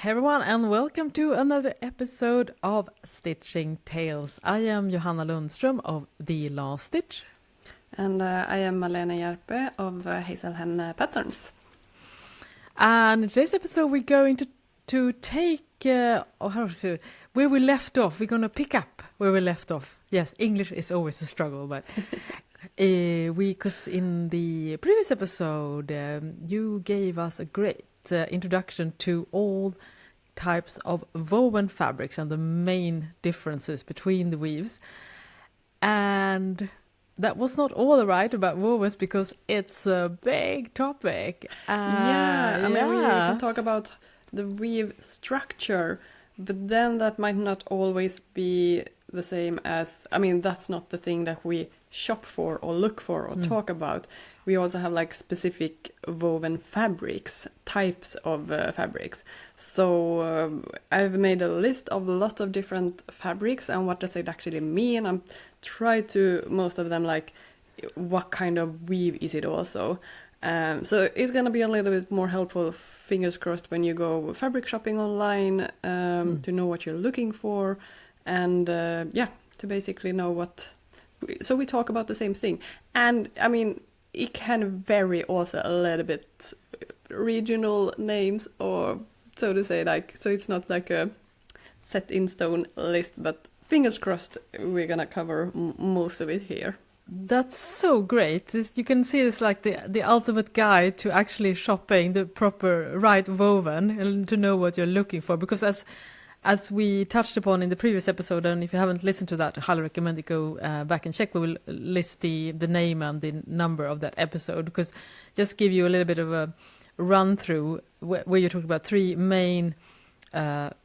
Hey everyone, and welcome to another episode of Stitching Tales. I am Johanna Lundström of The Last Stitch. And I am Malena Hjerpe of Hazelhen Patterns. And in today's episode we're going to take, where we left off. We're going to pick up where we left off. Yes, English is always a struggle, but because in the previous episode you gave us a great introduction to all types of woven fabrics and the main differences between the weaves. And that was not all right about wovens because it's a big topic. We can talk about the weave structure, but then that might not always be the same as, that's not the thing that we shop for or look for or talk about. We also have like specific woven fabrics, types of fabrics. So I've made a list of lots of different fabrics and what does it actually mean. I'm try to most of them like what kind of weave is it also. So it's going to be a little bit more helpful, fingers crossed, when you go fabric shopping online to know what you're looking for and to basically know what. So we talk about the same thing. And it can vary also a little bit regional names or so to say, like, so it's not like a set in stone list, but fingers crossed we're gonna cover most of it here. That's so great. You can see it's like the ultimate guide to actually shopping the proper right woven and to know what you're looking for, because as we touched upon in the previous episode, and if you haven't listened to that, I highly recommend you go back and check. We will list the name and the number of that episode, because just give you a little bit of a run through where you talked about three main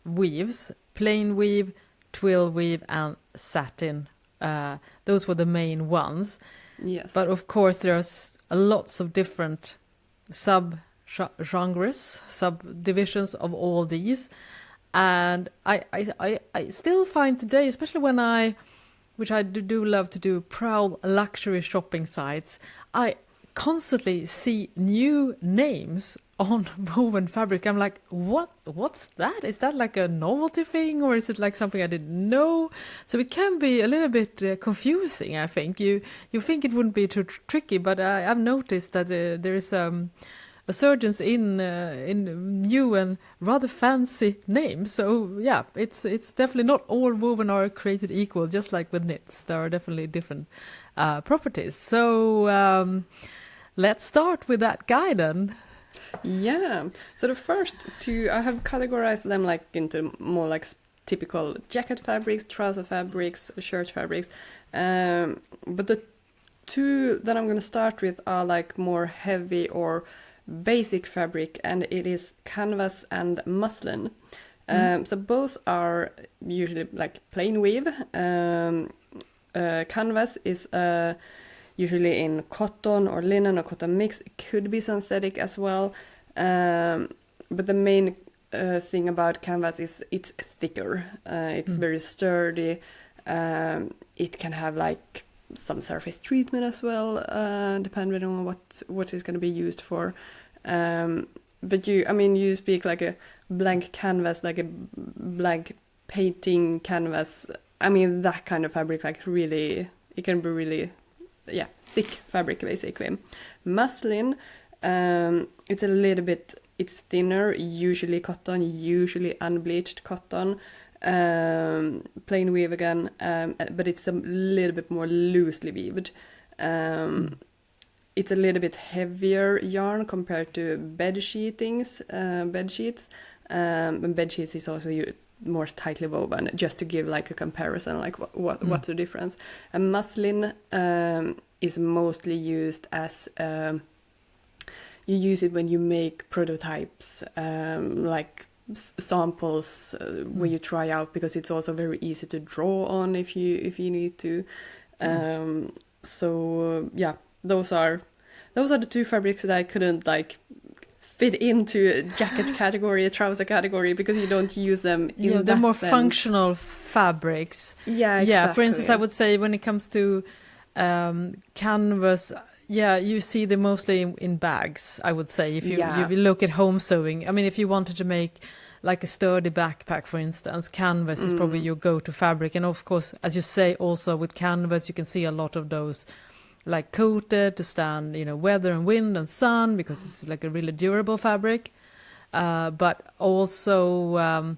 weaves: plain weave, twill weave, and satin. Those were the main ones. Yes. But of course, there's lots of different sub-genres, subdivisions of all these. And I still find today, especially when which I do love to do, proud luxury shopping sites, I constantly see new names on woven fabric. I'm like, what's that? Is that like a novelty thing, or is it like something I didn't know? So it can be a little bit confusing, I think. You think it wouldn't be too tricky, but I've noticed that there is a surgeons in new and rather fancy names. So yeah, it's definitely not all woven are created equal, just like with knits. There are definitely different properties. So let's start with that guide then. Yeah. So the first two, I have categorized them like into more like typical jacket fabrics, trouser fabrics, shirt fabrics. But the two that I'm going to start with are like more heavy or basic fabric, and it is canvas and muslin. So both are usually like plain weave. Canvas is usually in cotton or linen or cotton mix. It could be synthetic as well. But the main thing about canvas is it's thicker. It's very sturdy. It can have like some surface treatment as well, depending on what is going to be used for. But you speak like a blank canvas, like a blank painting canvas. That kind of fabric, like really, it can be really, thick fabric basically. Muslin, it's a little bit, it's thinner, usually cotton, usually unbleached cotton. Plain weave again, but it's a little bit more loosely weaved. It's a little bit heavier yarn compared to bed sheets. And bed sheets is also more tightly woven, just to give like a comparison, like what's the difference. And muslin is mostly used as you use it when you make prototypes, like samples where you try out, because it's also very easy to draw on if you need to. Those are the two fabrics that I couldn't like fit into a jacket category, a trouser category, because you don't use them in that they're more sense. functional fabrics. Yeah, exactly. Yeah, for instance, I would say when it comes to canvas, you see them mostly in bags, I would say. If you look at home sewing, if you wanted to make like a sturdy backpack, for instance, canvas is probably your go-to fabric. And of course, as you say, also with canvas, you can see a lot of those like coated to stand, weather and wind and sun, because it's like a really durable fabric. But also,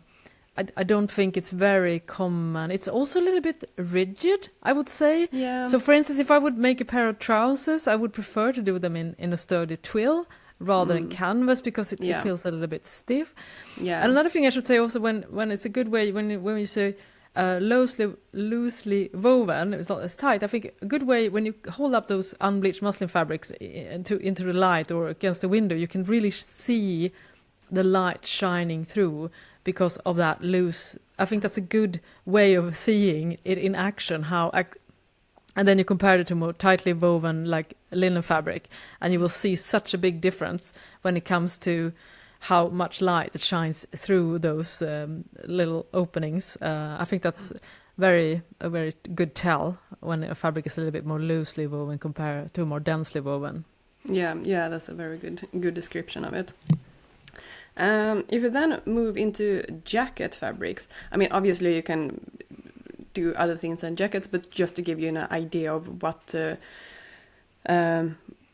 I don't think it's very common. It's also a little bit rigid, I would say. Yeah. So, for instance, if I would make a pair of trousers, I would prefer to do them in a sturdy twill rather than canvas, because it feels a little bit stiff. Yeah. And another thing I should say also, when it's a good way, when you say loosely woven, it's not as tight. I think a good way, when you hold up those unbleached muslin fabrics into the light or against the window, you can really see the light shining through because of that loose. I think that's a good way of seeing it in action, and then you compare it to more tightly woven like linen fabric, and you will see such a big difference when it comes to how much light it shines through those little openings. I think that's a very good tell when a fabric is a little bit more loosely woven compared to more densely woven. Yeah, that's a very good description of it. If you then move into jacket fabrics, I mean, obviously you can do other things than jackets, but just to give you an idea of what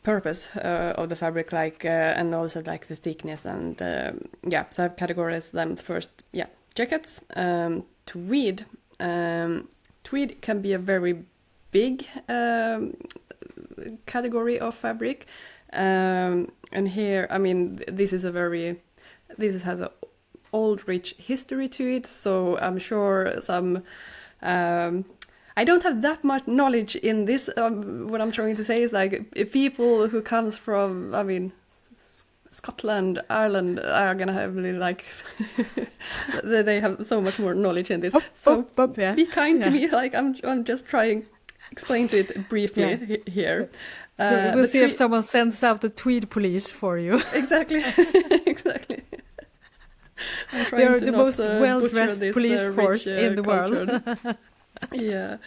purpose of the fabric, and also like the thickness, and so I've categorized them first. Jackets, tweed. Tweed can be a very big category of fabric, and here, I mean, this has an old rich history to it, so I'm sure some I don't have that much knowledge in this. What I'm trying to say is, like, people who comes from, I mean, Scotland, Ireland, are gonna have really, like, they have so much more knowledge in this. Be kind to me. Like, I'm just trying explain to it briefly here. We'll see if someone sends out the Tweed Police for you. Exactly, exactly. They are the most well-dressed police force in the world. Yeah.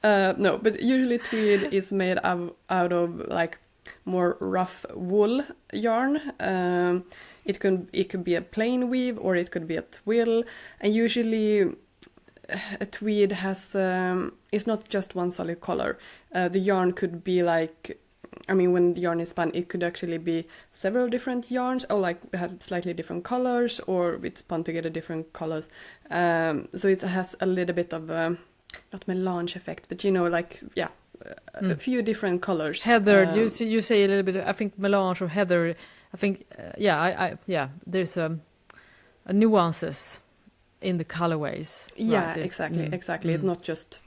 No, but usually tweed is made out of like more rough wool yarn. It could be a plain weave, or it could be a twill, and usually a tweed has it's not just one solid color. The yarn could be like, I mean, when the yarn is spun, it could actually be several different yarns, or like have slightly different colors, or it's spun together different colors. So it has a little bit of not melange effect, but a few different colors. Heather, you say a little bit. I think melange or heather. I think there's a nuances in the colorways. Yeah, right? Exactly. It's not just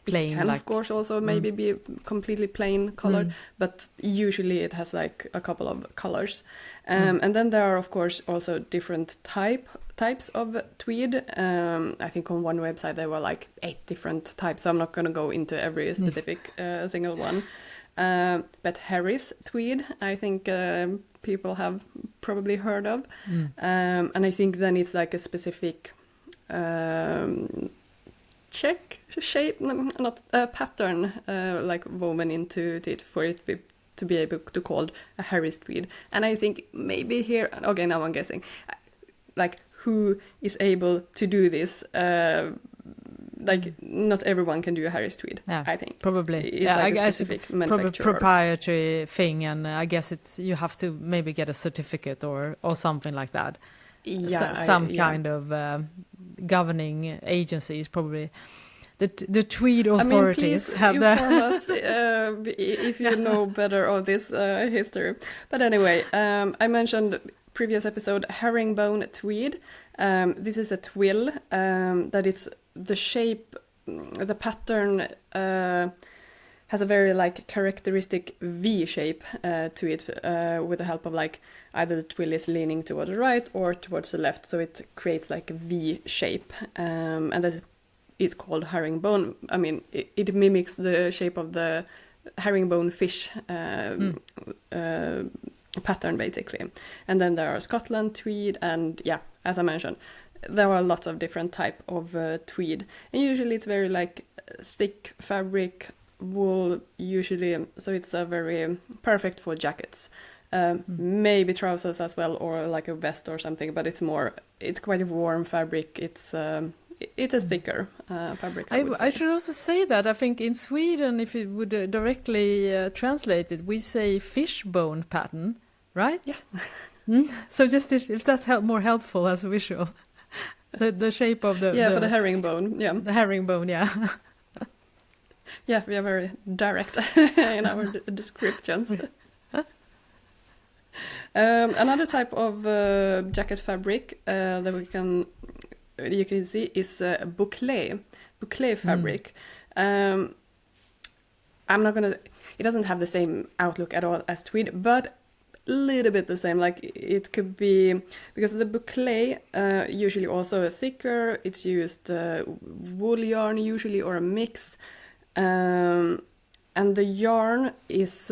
plain. It can, of course, also maybe be completely plain colored, but usually it has like a couple of colors. And then there are, of course, also different types of tweed. I think on one website there were like 8 different types, so I'm not going to go into every specific single one. But Harris tweed, I think people have probably heard of. And I think then it's like a specific pattern like woven into it for it to be able to called a Harris tweed. And I think maybe here, okay, now I'm guessing, like who is able to do this? Like not everyone can do a Harris tweed. Yeah, I think probably. It's like I a guess specific proprietary thing, and I guess you have to maybe get a certificate or something like that. Yeah, some kind of governing agencies probably. The Tweed authorities have that. Us, if you know better of this history. But anyway, I mentioned previous episode herringbone tweed. This is a twill that it's the shape, the pattern has a very like characteristic V shape to it, with the help of like either the twill is leaning towards the right or towards the left, so it creates like a V shape, and that is called herringbone. I mean, it mimics the shape of the herringbone fish pattern basically. And then there are Scotland tweed, and yeah, as I mentioned, there are lots of different type of tweed, and usually it's very like thick fabric, wool usually, so it's a very perfect for jackets. maybe trousers as well, or like a vest or something, but it's quite a warm fabric. It's a thicker fabric. I should also say that I think in Sweden, if it would directly translate it, we say fishbone pattern, right? Yes. So just if that's more helpful as a visual, the shape of the for the herringbone, the herringbone, yeah. Yeah, we are very direct in our descriptions. Another type of jacket fabric that you can see is bouclé fabric. I'm not gonna. It doesn't have the same outlook at all as tweed, but a little bit the same. Like it could be because the bouclé usually also thicker. It's used wool yarn usually or a mix, and the yarn is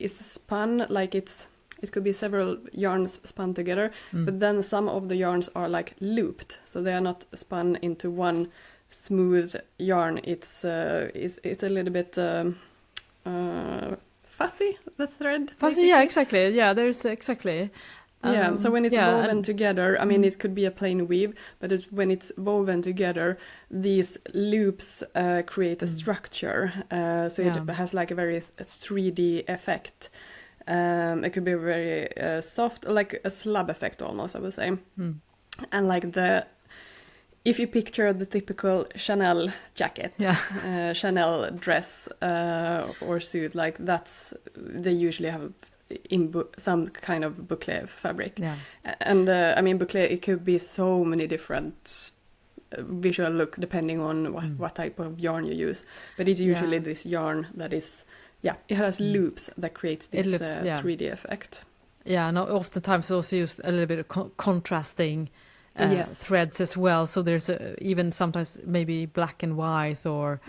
spun like it could be several yarns spun together, but then some of the yarns are like looped, so they are not spun into one smooth yarn. It's a little bit fuzzy, the thread. Fuzzy, basically. Yeah, exactly. Yeah, there's exactly. So when it's woven together, I mean, it could be a plain weave, but when it's woven together, these loops create a structure. So it has like a very 3D effect. It could be very soft, like a slab effect almost, I would say. And like if you picture the typical Chanel jacket, Chanel dress or suit, like they usually have some kind of bouclé fabric. Yeah. And I mean, bouclé, it could be so many different visual look depending on what type of yarn you use. But it's usually this yarn that is, it has loops that creates this 3D effect. Yeah, and oftentimes also used a little bit of contrasting threads as well. So there's even sometimes maybe black and white or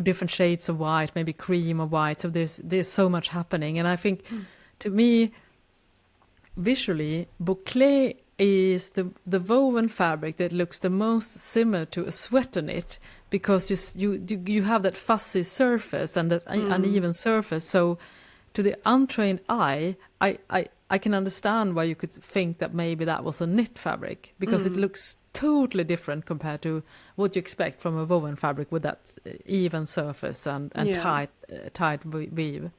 different shades of white, maybe cream or white. So there's so much happening. And I think to me, visually, bouclé is the woven fabric that looks the most similar to a sweater knit, because you have that fuzzy surface and that uneven surface. So to the untrained eye, I can understand why you could think that maybe that was a knit fabric, because it looks totally different compared to what you expect from a woven fabric with that even surface and tight weave.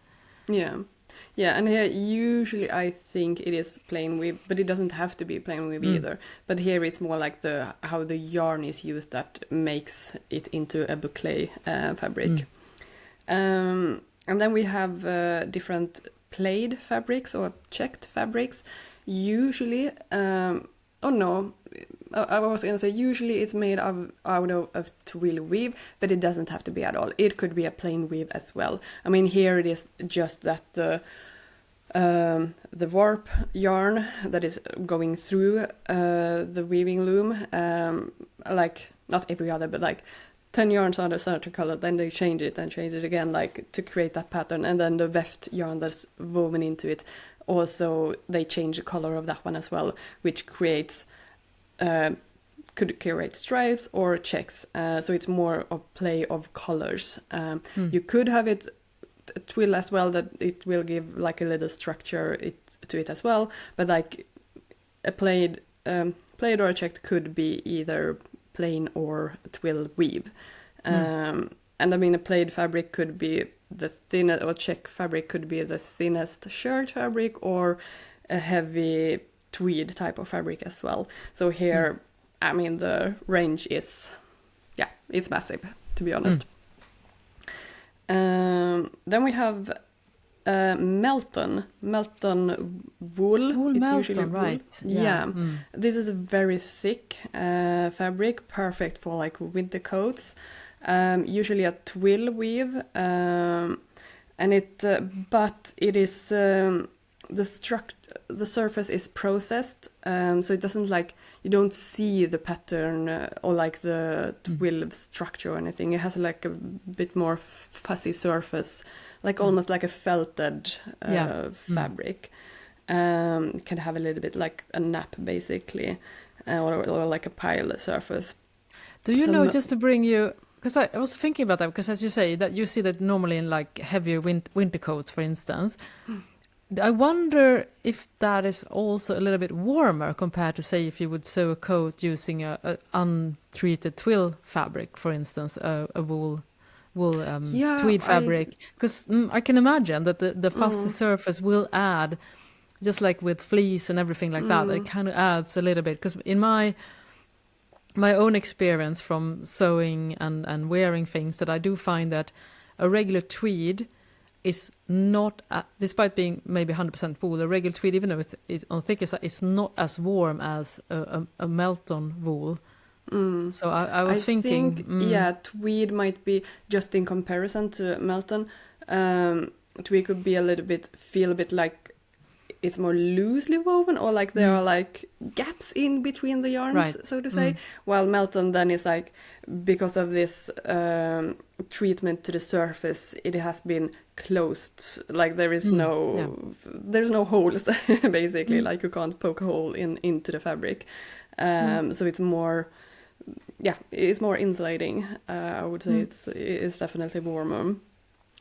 Yeah, and here usually I think it is plain weave, but it doesn't have to be plain weave either. But here it's more like how the yarn is used that makes it into a bouclé fabric. And then we have different plaid fabrics or checked fabrics. Usually, I was going to say usually it's made out of twill weave, but it doesn't have to be at all. It could be a plain weave as well. I mean, here it is just that the warp yarn that is going through the weaving loom, like not every other, but like 10 yarns are a certain color, then they change it and change it again, like to create that pattern. And then the weft yarn that's woven into it, also they change the color of that one as well, which creates could create stripes or checks. So it's more of play of colors. You could have it twill as well, that it will give like a little structure to it as well. But like a plaid or a checked could be either plain or twill weave. And I mean, a plaid fabric could be the thinnest, or check fabric could be the thinnest shirt fabric, or a heavy tweed type of fabric as well. So here, I mean, the range is, it's massive, to be honest. Then we have Melton wool. It's Melton, usually wool. Right? Yeah. This is a very thick fabric, perfect for like winter coats. Usually a twill weave, and but it is the surface is processed, so it doesn't like, you don't see the pattern or like the twill structure or anything. It has like a bit more fuzzy surface, like almost like a felted fabric. It can have a little bit like a nap basically, or like a pile surface. Do you know, just to bring you, because I was thinking about that, because as you say, that you see that normally in like heavier winter coats, for instance, I wonder if that is also a little bit warmer compared to, say, if you would sew a coat using a untreated twill fabric, for instance, a wool tweed fabric. Because I can imagine that the fussy surface will add, just like with fleece and everything like that, it kind of adds a little bit. Because in my own experience from sewing and wearing things, that I do find that a regular tweed is not, despite being maybe 100% wool, a regular tweed, even though it's on thicker side, is not as warm as a Melton wool. So I was thinking... tweed might be, just in comparison to Melton, tweed could be feel a bit like it's more loosely woven, or like there are like gaps in between the yarns, so to say. While Melton then is like, because of this treatment to the surface, it has been closed. Like there is there's no holes basically. Like you can't poke a hole into the fabric. So it's more, it's more insulating. I would say it's definitely warmer.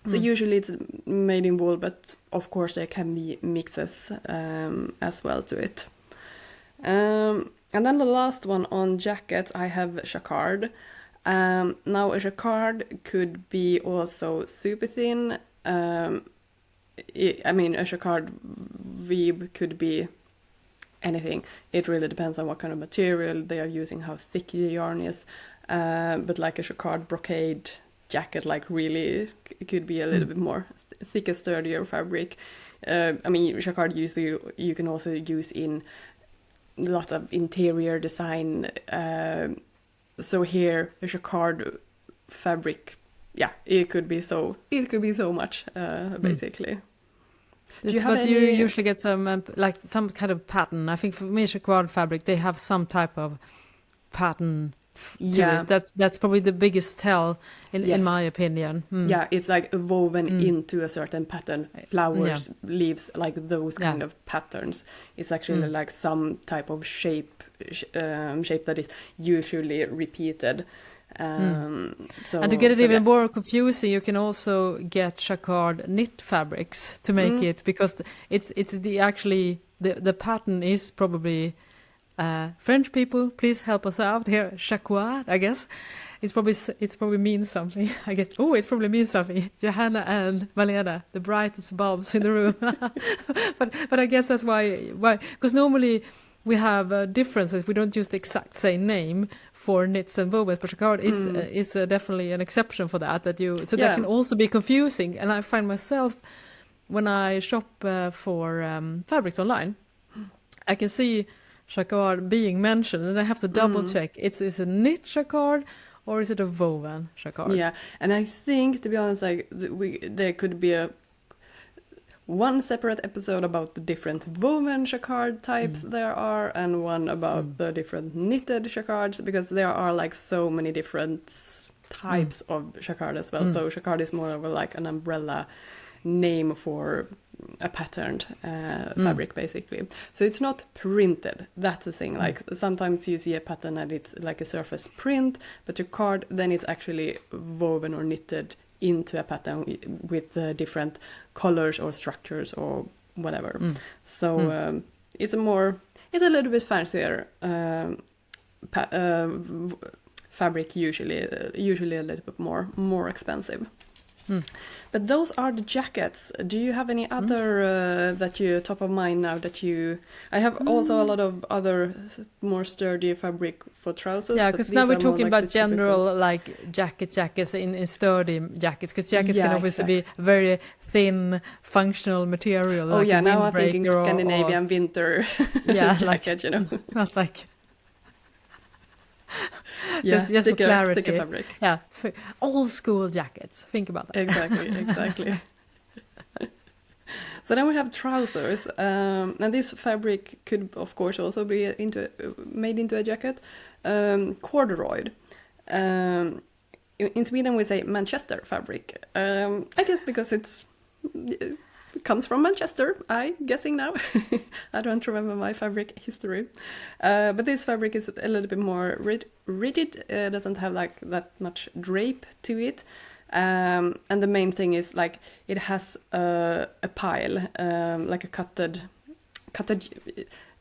So usually it's made in wool, but of course there can be mixes as well to it. And then the last one on jackets, I have jacquard. Now a jacquard could be also super thin. I mean, a jacquard weave could be anything. It really depends on what kind of material they are using, how thick the yarn is. But like a jacquard brocade jacket, like really, it could be a little bit more thicker, sturdier fabric. I mean, jacquard you can also use in lots of interior design. So here, a jacquard fabric, it could be so much, basically. But you usually get some some kind of pattern. I think for me, jacquard fabric, they have some type of pattern to it. That's probably the biggest tell in my opinion. Yeah, it's like woven into a certain pattern, flowers, leaves, like those kind of patterns. It's actually like some type of shape that is usually repeated. So, and to get it even more confusing, you can also get jacquard knit fabrics to make it, because it's the pattern is probably French people, please help us out here. Jacquard, I guess it's probably means something. I guess it probably means something. Johanna and Malena, the brightest bulbs in the room. but I guess that's why because normally we have differences. We don't use the exact same name for knits and wovens, but jacquard is definitely an exception for that. That can also be confusing. And I find myself, when I shop for fabrics online, I can see jacquard being mentioned, and I have to double check. Is a knit jacquard or is it a woven jacquard? Yeah, and I think, to be honest, like there could be one separate episode about the different woven jacquard types there are, and one about the different knitted jacquards, because there are like so many different types of jacquard as well. So jacquard is more of like an umbrella name for a patterned fabric, basically. So it's not printed. That's the thing. Like sometimes you see a pattern and it's like a surface print, but jacquard, then it's actually woven or knitted into a pattern with different colors or structures or whatever. So it's a little bit fancier fabric, usually a little bit more expensive. But those are the jackets. Do you have any other that you top of mind now that you... I have also a lot of other more sturdy fabric for trousers. Yeah, because now we're talking about general like jackets in sturdy jackets, because jackets can obviously be very thin functional material. Oh, like now I'm thinking Scandinavian winter jacket, you know. Not like... just for clarity. Thicker fabric. Yeah, old school jackets. Think about that. Exactly. So then we have trousers, and this fabric could, of course, also be made into a jacket. Corduroy. In Sweden, we say Manchester fabric. I guess because it comes from Manchester, I'm guessing now. I don't remember my fabric history. But this fabric is a little bit more rigid. Doesn't have like that much drape to it. And the main thing is like it has a pile, like a cutted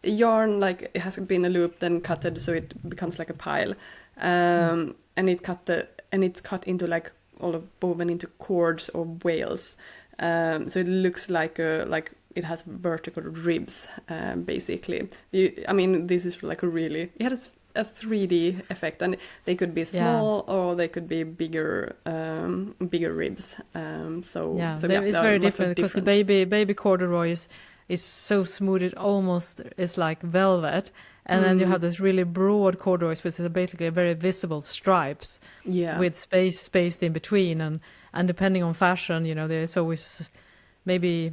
yarn, like it has been a loop, then cutted, so it becomes like a pile, and it's cut into like all of woven into cords or wales, so it looks like it has vertical ribs, basically. I mean, this is like it has a 3D effect, and they could be small or they could be bigger ribs. It's very different because the baby corduroy is so smooth it almost is like velvet, and then you have this really broad corduroys which is basically very visible stripes with space spaced in between, and depending on fashion, there's always maybe,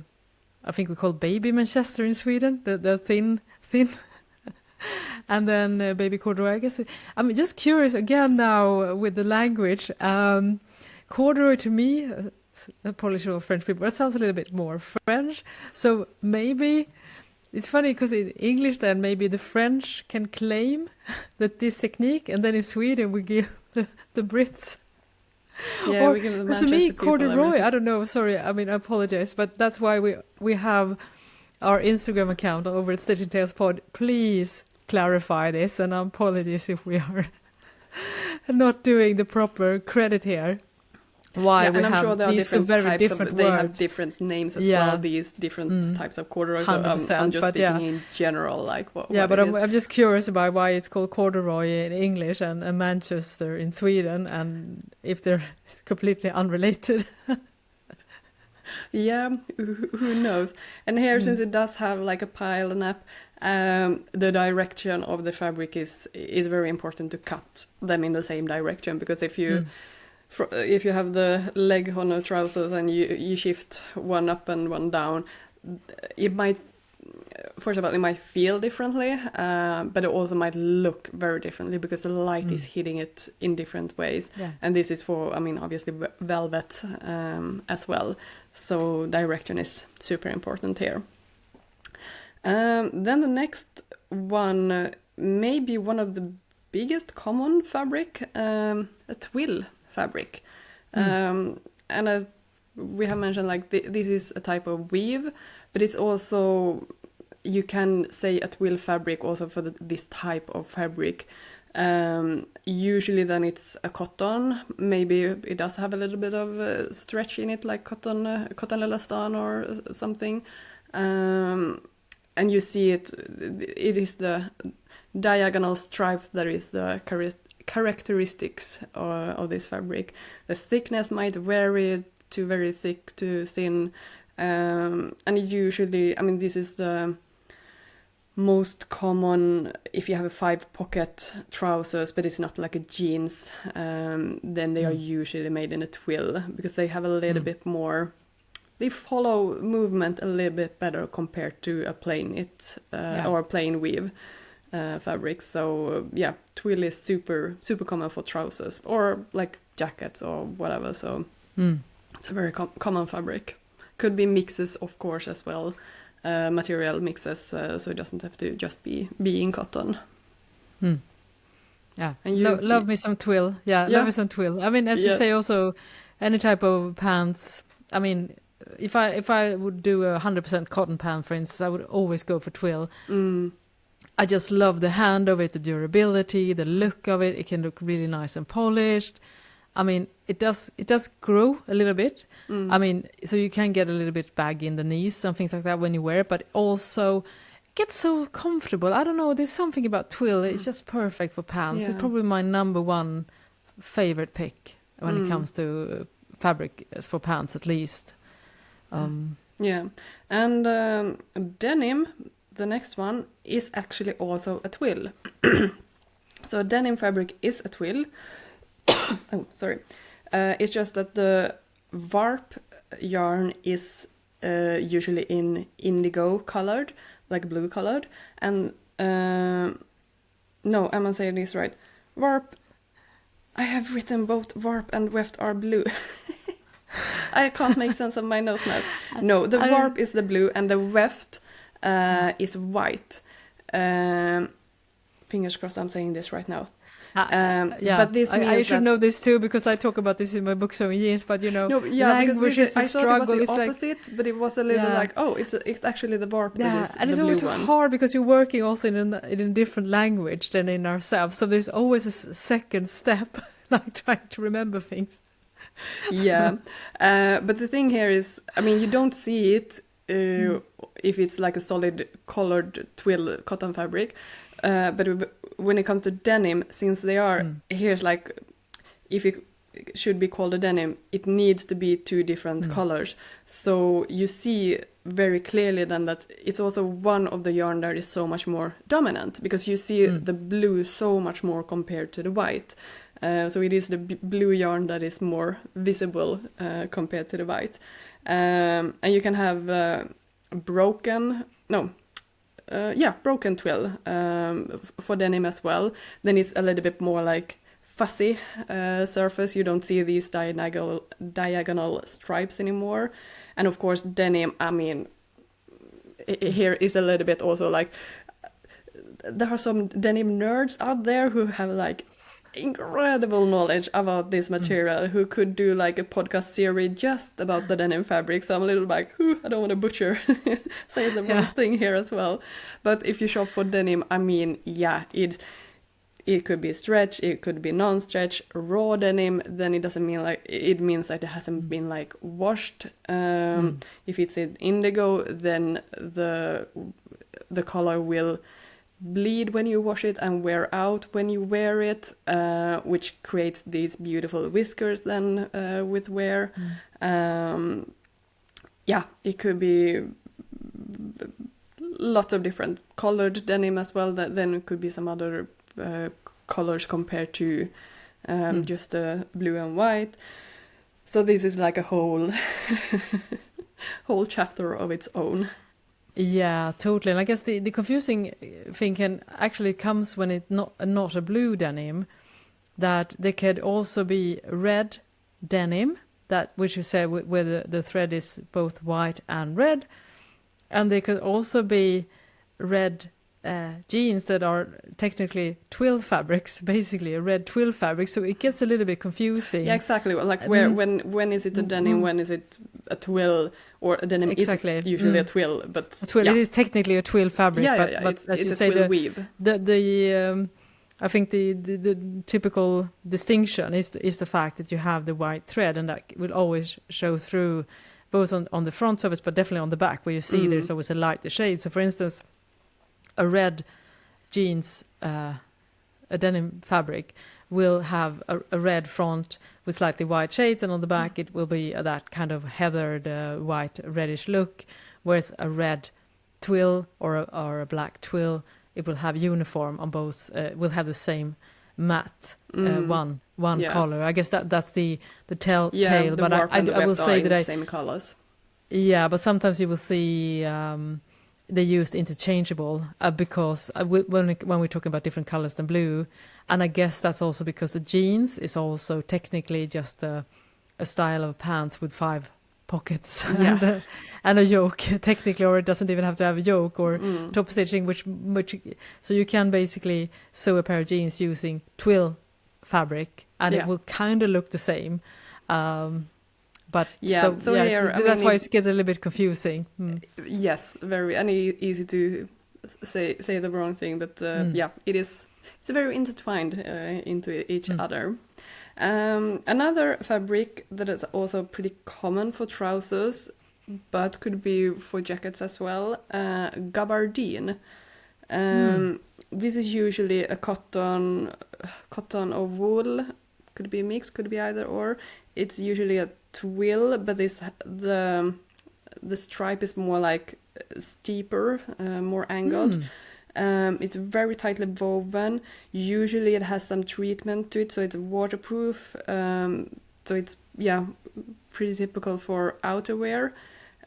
I think we call baby Manchester in Sweden, the thin and then baby corduroy. I guess I'm just curious again now with the language. Corduroy to me, Polish or French people, that sounds a little bit more French. So maybe it's funny because in English then maybe the French can claim that this technique, and then in Sweden we give the Brits. Yeah, we give the Manchester to me, corduroy, I don't know, sorry, I mean, I apologize, but that's why we have our Instagram account over at Stitching Tales Pod. Please clarify this, and apologies if we are not doing the proper credit here. Why we have sure these two very different words. They have different names as well, these different types of corduroy. So I'm just speaking in general, like what but it is. I'm just curious about why it's called corduroy in English and Manchester in Sweden, and if they're completely unrelated. Yeah, who knows? And here, since it does have like a pile nap, the direction of the fabric is very important to cut them in the same direction, because if you have the leg on a trousers and you shift one up and one down, it might, first of all, it might feel differently, but it also might look very differently because the light is hitting it in different ways. Yeah. And this is for, I mean, obviously velvet as well. So direction is super important here. Then the next one, maybe one of the biggest common fabric, a twill fabric. And as we have mentioned, like this is a type of weave, but it's also, you can say a twill fabric also for this type of fabric. Usually then it's a cotton, maybe it does have a little bit of stretch in it, like cotton elastan or something. And you see it is the diagonal stripe that is the characteristics of this fabric. The thickness might vary to very thick to thin, and usually, I mean, this is the most common if you have a 5-pocket trousers, but it's not like a jeans, then they are usually made in a twill, because they have a little bit more, they follow movement a little bit better compared to a plain knit or plain weave fabric. So yeah, twill is super common for trousers or like jackets or whatever. So it's a very common fabric. Could be mixes, of course, as well. Material mixes, so it doesn't have to just be in cotton. Yeah, and love me some twill. Love me some twill. I mean, as you say, also any type of pants. I mean, if I would do 100% cotton pant, for instance, I would always go for twill. I just love the hand of it, the durability, the look of it. It can look really nice and polished. I mean, it does grow a little bit. I mean, so you can get a little bit baggy in the knees and things like that when you wear it, but also gets so comfortable. I don't know, there's something about twill. It's just perfect for pants. Yeah. It's probably my number one favorite pick when it comes to fabric for pants, at least. Yeah, and denim, the next one, is actually also a twill. So denim fabric is a twill. Oh, sorry. It's just that the warp yarn is usually in indigo colored, like blue colored, and no, am I saying this right? Warp. I have written both warp and weft are blue. I can't make sense of my note now. No, the warp is the blue and the weft is white. fingers crossed I'm saying this right now. Yeah, but this means I should know this too because I talk about this in my book Sewing Jeans. But language is a I thought struggle. it was it's the opposite, but it was a little like, it's actually the bark that is and the it's blue always one. hard because you're working also in a different language than in ourselves. So there's always a second step, like trying to remember things. Yeah, but the thing here is, I mean, you don't see it if it's like a solid colored twill cotton fabric, but when it comes to denim, since they are here's like, if it should be called a denim, it needs to be two different colors. So you see very clearly then that it's also one of the yarn that is so much more dominant, because you see the blue so much more compared to the white. So it is the blue yarn that is more visible compared to the white. And you can have broken twill for denim as well. Then it's a little bit more like fuzzy surface. You don't see these diagonal stripes anymore. And of course denim, I mean, here is a little bit also like, there are some denim nerds out there who have like incredible knowledge about this material, who could do like a podcast series just about the denim fabric. So I'm a little like, I don't want to butcher say the wrong thing here as well. But if you shop for denim, I mean, it could be stretch, it could be non-stretch, raw denim, then it doesn't mean like, it means that it hasn't been like washed. If it's in indigo, then the color will bleed when you wash it and wear out when you wear it, which creates these beautiful whiskers then with wear. It could be lots of different colored denim as well. Then it could be some other colors compared to just blue and white. So this is like a whole chapter of its own. Yeah, totally. And I guess the confusing thing comes when it's not a blue denim, that there could also be red denim, that which you say where the thread is both white and red, and there could also be red jeans that are technically twill fabrics, basically a red twill fabric. So it gets a little bit confusing. Yeah, exactly. Like when is it a denim? When is it a twill? Or a denim is usually a twill, but a twill. It is technically a twill fabric, but as you say, the weave. I think the typical distinction is the fact that you have the white thread, and that will always show through, both on the front surface, but definitely on the back, where you see there's always a lighter shade. So, for instance, a red jeans, a denim fabric, will have a red front with slightly white shades, and on the back it will be that kind of heathered white reddish look, whereas a red twill or a black twill, it will have uniform on both, will have the same matte one color. I guess that's the telltale, but I will say that same colors. Yeah, but sometimes you will see they used interchangeable because when we're talking about different colors than blue, and I guess that's also because the jeans is also technically just a style of pants with 5 pockets and a yoke technically, or it doesn't even have to have a yoke or top stitching, which so you can basically sew a pair of jeans using twill fabric, and it will kind of look the same. But here, that's why it gets a little bit confusing. Yes, very, and easy to say the wrong thing, but it's very intertwined into each other. Another fabric that is also pretty common for trousers, but could be for jackets as well, gabardine. This is usually a cotton or wool, could be mixed, could be either or. It's usually a twill, but the stripe is more like steeper, more angled. It's very tightly woven. Usually it has some treatment to it, so it's waterproof. So it's pretty typical for outerwear.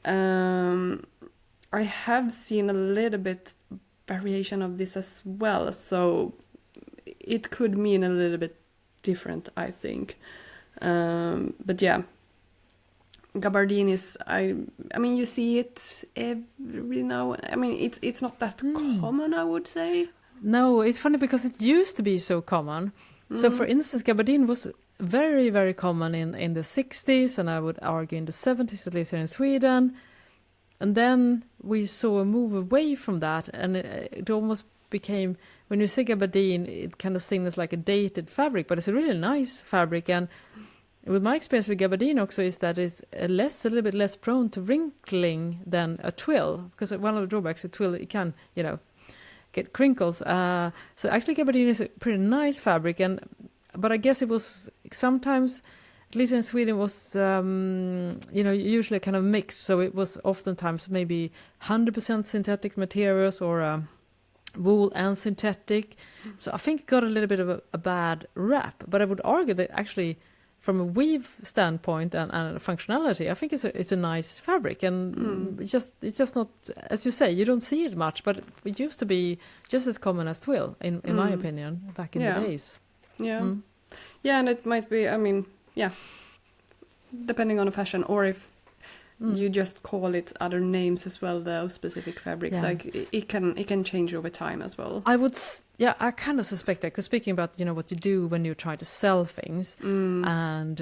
I have seen a little bit variation of this as well, so it could mean a little bit different, I think. But yeah, gabardine is, I mean, you see it every now. I mean, it's not that common, I would say. No, it's funny because it used to be so common. So, for instance, gabardine was very, very common in the 60s, and I would argue in the 70s, at least here in Sweden. And then we saw a move away from that, and it almost became, when you say gabardine, it kind of signals like a dated fabric, but it's a really nice fabric. And with my experience with gabardine also is that it's a little bit less prone to wrinkling than a twill, because one of the drawbacks of twill, it can, get crinkles. So actually gabardine is a pretty nice fabric, but I guess it was sometimes, at least in Sweden, was usually a kind of mix. So it was oftentimes maybe 100% synthetic materials or wool and synthetic. So I think it got a little bit of a bad rap. But I would argue that actually, from a weave standpoint and functionality, I think it's a nice fabric, and it's just not, as you say, you don't see it much, but it used to be just as common as twill, in my opinion, back in the days. Yeah, yeah, and it might be, I mean, yeah, depending on the fashion, or if you just call it other names as well, those specific fabrics, like it can change over time as well. I kind of suspect that, because speaking about what you do when you try to sell things, and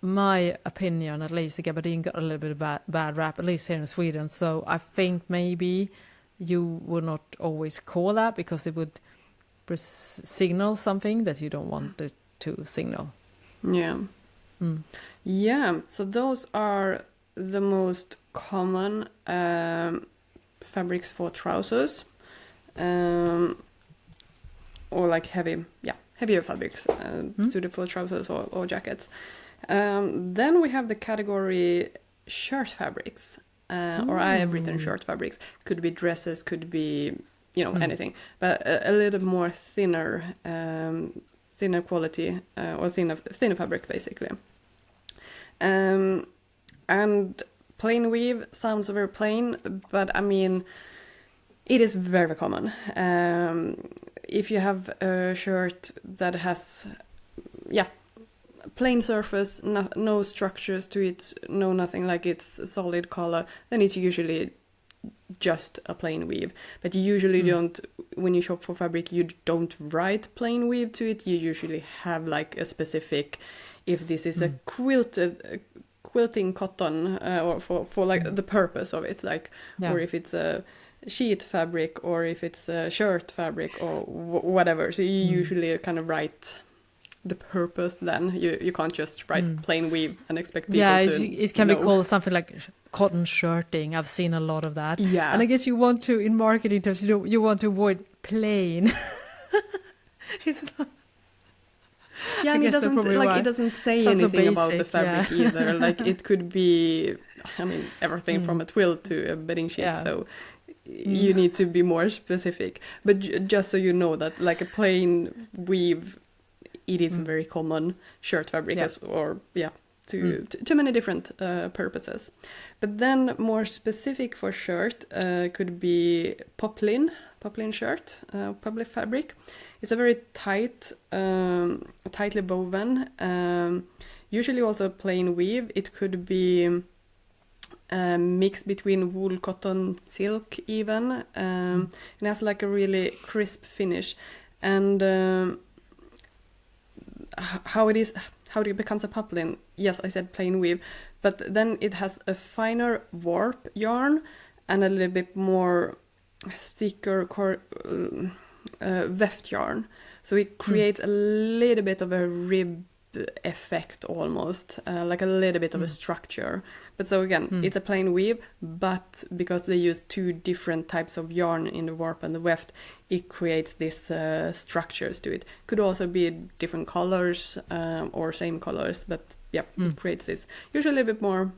my opinion, at least, the gabardine got a little bit of bad rap, at least here in Sweden. So I think maybe you would not always call that, because it would signal something that you don't want it to signal. Yeah. Yeah, so those are the most common fabrics for trousers, or like heavier fabrics suited for trousers or jackets. Then we have the category shirt fabrics, or I have written shirt fabrics. Could be dresses, could be anything, but a little more thinner quality, or thinner fabric, basically. And plain weave sounds very plain, but I mean, it is very common. If you have a shirt that has, plain surface, no structures to it, no nothing, like it's a solid color, then it's usually just a plain weave. But you usually don't, when you shop for fabric, you don't write plain weave to it. You usually have like a specific, if this is a quilting cotton, or for like the purpose of it, like, or if it's a sheet fabric, or if it's a shirt fabric, or whatever. So you usually kind of write the purpose. Then you can't just write plain weave and expect people to it can be called something like cotton shirting. I've seen a lot of that. And I guess you want to, in marketing terms, you want to avoid plain. It's not. Yeah, and it doesn't say anything about the fabric either. Like, it could be, I mean, everything from a twill to a bedding sheet. So you need to be more specific. But just so you know that, like, a plain weave, it is very common shirt fabric, to many different purposes. But then more specific for shirt could be poplin shirt, poplin fabric. It's a very tight, tightly woven, usually also plain weave. It could be a mix between wool, cotton, silk even. It has like a really crisp finish. And how it becomes a poplin, yes, I said plain weave, but then it has a finer warp yarn and a little bit more thicker weft yarn, so it creates a little bit of a rib effect, almost like a little bit of a structure. But so again, it's a plain weave, but because they use two different types of yarn in the warp and the weft, it creates these structures to it. Could also be different colors or same colors, but it creates this. Usually a bit more.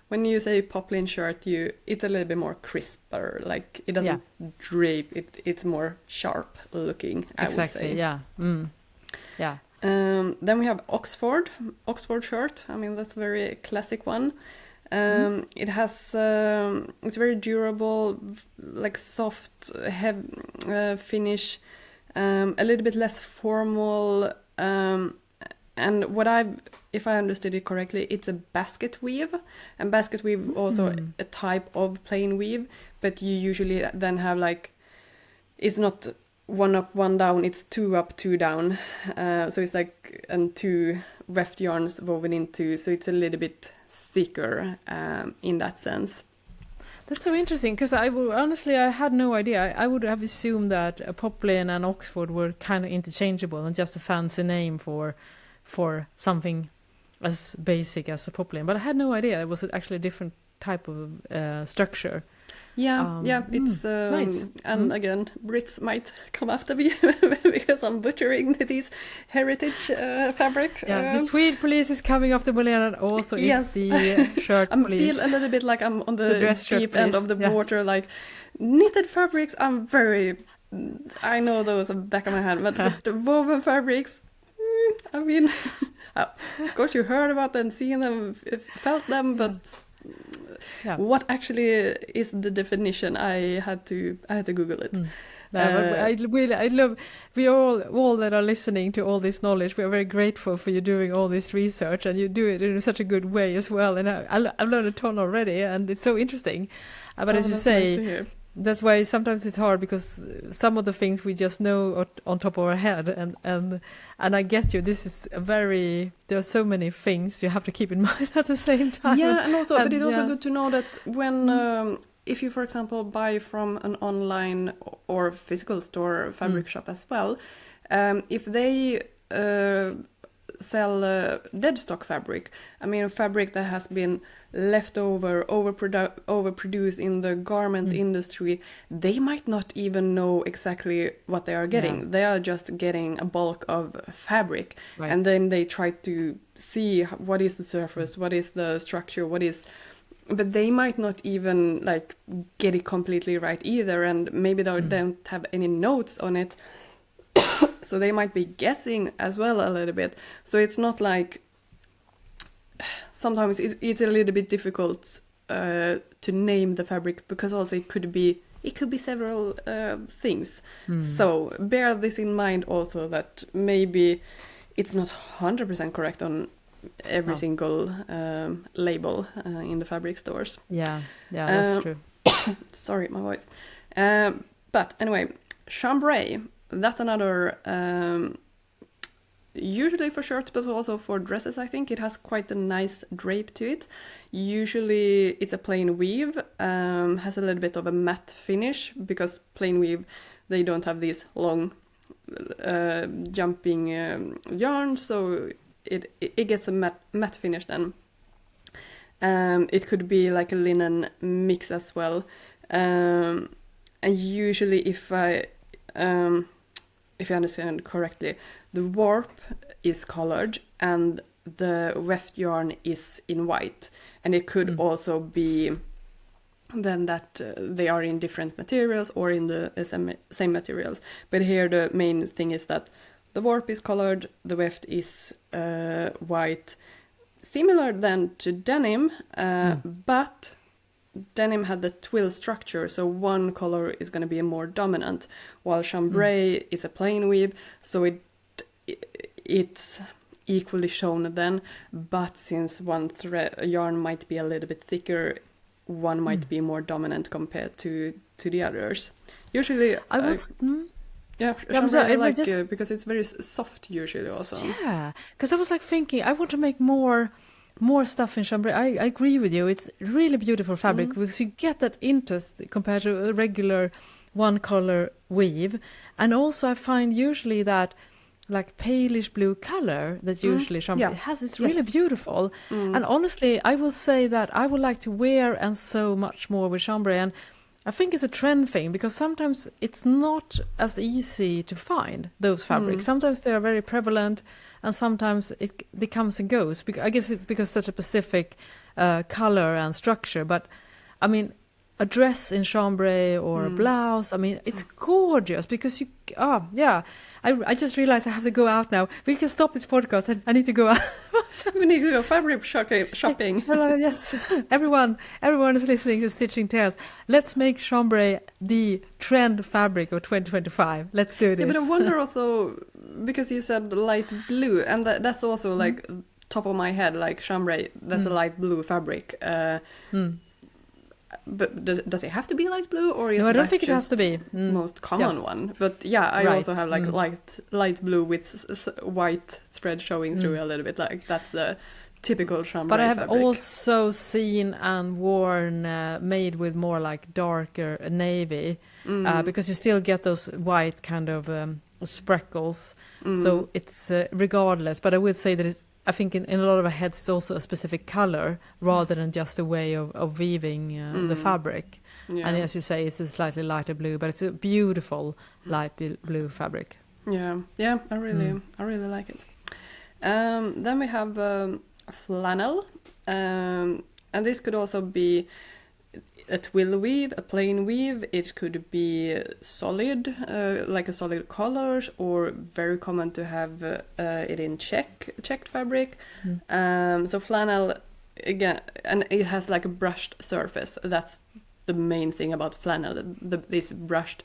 When you say poplin shirt, it's a little bit more crisper, like it doesn't drape, it's more sharp looking, I would say. Then we have Oxford shirt. I mean, that's a very classic one. It has, it's very durable, like soft, finish, a little bit less formal, and if I understood it correctly, it's a basket weave, and basket weave also a type of plain weave, but you usually then have like it's not one up, one down, it's two up, two down. So it's like, and two weft yarns woven into, so it's a little bit thicker in that sense. That's so interesting, because honestly, I had no idea. I would have assumed that a poplin and Oxford were kind of interchangeable and just a fancy name for something as basic as a poplin. But I had no idea it was actually a different type of structure. Yeah, it's nice. And again, Brits might come after me because I'm butchering these heritage fabric. Yeah, the Tweed Police is coming after Malena, and also yes. is the shirt I police. feel a little bit like I'm on the deep end of the water, like knitted fabrics. I know those at the back of my hand, but the woven fabrics, I mean, of course you heard about them, seen them, felt them, but. Yeah. What actually is the definition? I had to Google it. But I love. We all that are listening to all this knowledge. We are very grateful for you doing all this research, and you do it in such a good way as well. And I've learned a ton already, and it's so interesting. But as you say, nice. That's why sometimes it's hard, because some of the things we just know on top of our head, and I get you. This is there are so many things you have to keep in mind at the same time. Yeah, and also, but it's also good to know that when if you, for example, buy from an online or physical store fabric shop as well, if they sell dead stock fabric, I mean fabric that has been left overproduced in the garment industry, they might not even know exactly what they are getting. Yeah. They are just getting a bulk of fabric, right. And then they try to see what is the surface, what is the structure, but they might not even like get it completely right either, and maybe they don't have any notes on it. So they might be guessing as well a little bit. So it's not like, sometimes it's a little bit difficult to name the fabric, because also it could be several things. So bear this in mind also, that maybe it's not 100% correct on every single label in the fabric stores. Yeah, that's true. Sorry, my voice. But anyway, chambray. That's another, usually for shirts, but also for dresses, I think. It has quite a nice drape to it. Usually it's a plain weave, has a little bit of a matte finish, because plain weave, they don't have these long jumping yarns, so it gets a matte finish then. It could be like a linen mix as well. And usually if I understand correctly, the warp is colored and the weft yarn is in white. And it could also be then that they are in different materials or in the same materials. But here the main thing is that the warp is colored, the weft is white. Similar then to denim, but denim had the twill structure, so one color is going to be more dominant, while chambray is a plain weave, so it's equally shown then, but since one yarn might be a little bit thicker, one might be more dominant compared to the others. Usually chambray because it's very soft usually also. Yeah, because I was like thinking I want to make more stuff in chambray. I agree with you. It's really beautiful fabric because you get that interest compared to a regular one color weave. And also I find usually that like palish blue color that usually chambray has is really beautiful. And honestly, I will say that I would like to wear and sew much more with chambray. And I think it's a trend thing because sometimes it's not as easy to find those fabrics. Sometimes they are very prevalent and sometimes it comes and goes. I guess it's because such a specific color and structure. But I mean, a dress in chambray or a blouse, I mean, it's gorgeous because I just realized I have to go out now. We can stop this podcast. I need to go out. We need to go fabric shopping. Yes, everyone is listening to Stitching Tales. Let's make chambray the trend fabric of 2025. Let's do this. Yeah, but I wonder also, because you said light blue, and that's also like top of my head, like chambray, that's a light blue fabric. but does it have to be light blue, or is No, I don't that think it has just to be. most common one? But yeah, I Right. also have like light blue with white thread showing through a little bit. Like that's the typical chambray But I have fabric. also seen and worn made with more like darker navy, because you still get those white kind of spreckles. So it's regardless. But I would say that I think in a lot of our heads it's also a specific color rather than just a way of weaving the fabric. Yeah. And as you say, it's a slightly lighter blue, but it's a beautiful light blue fabric. Yeah, I really like it. Then we have flannel, and this could also be a twill weave, a plain weave. It could be solid, like a solid colors, or very common to have it in checked fabric. So flannel, again, and it has like a brushed surface. That's the main thing about flannel, this brushed,